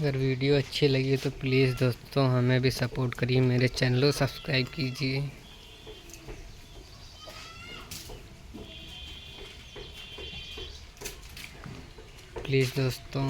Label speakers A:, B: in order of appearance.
A: अगर वीडियो अच्छी लगी तो प्लीज़ दोस्तों हमें भी सपोर्ट करिए, मेरे चैनल को सब्सक्राइब कीजिए। प्लीज़ दोस्तों।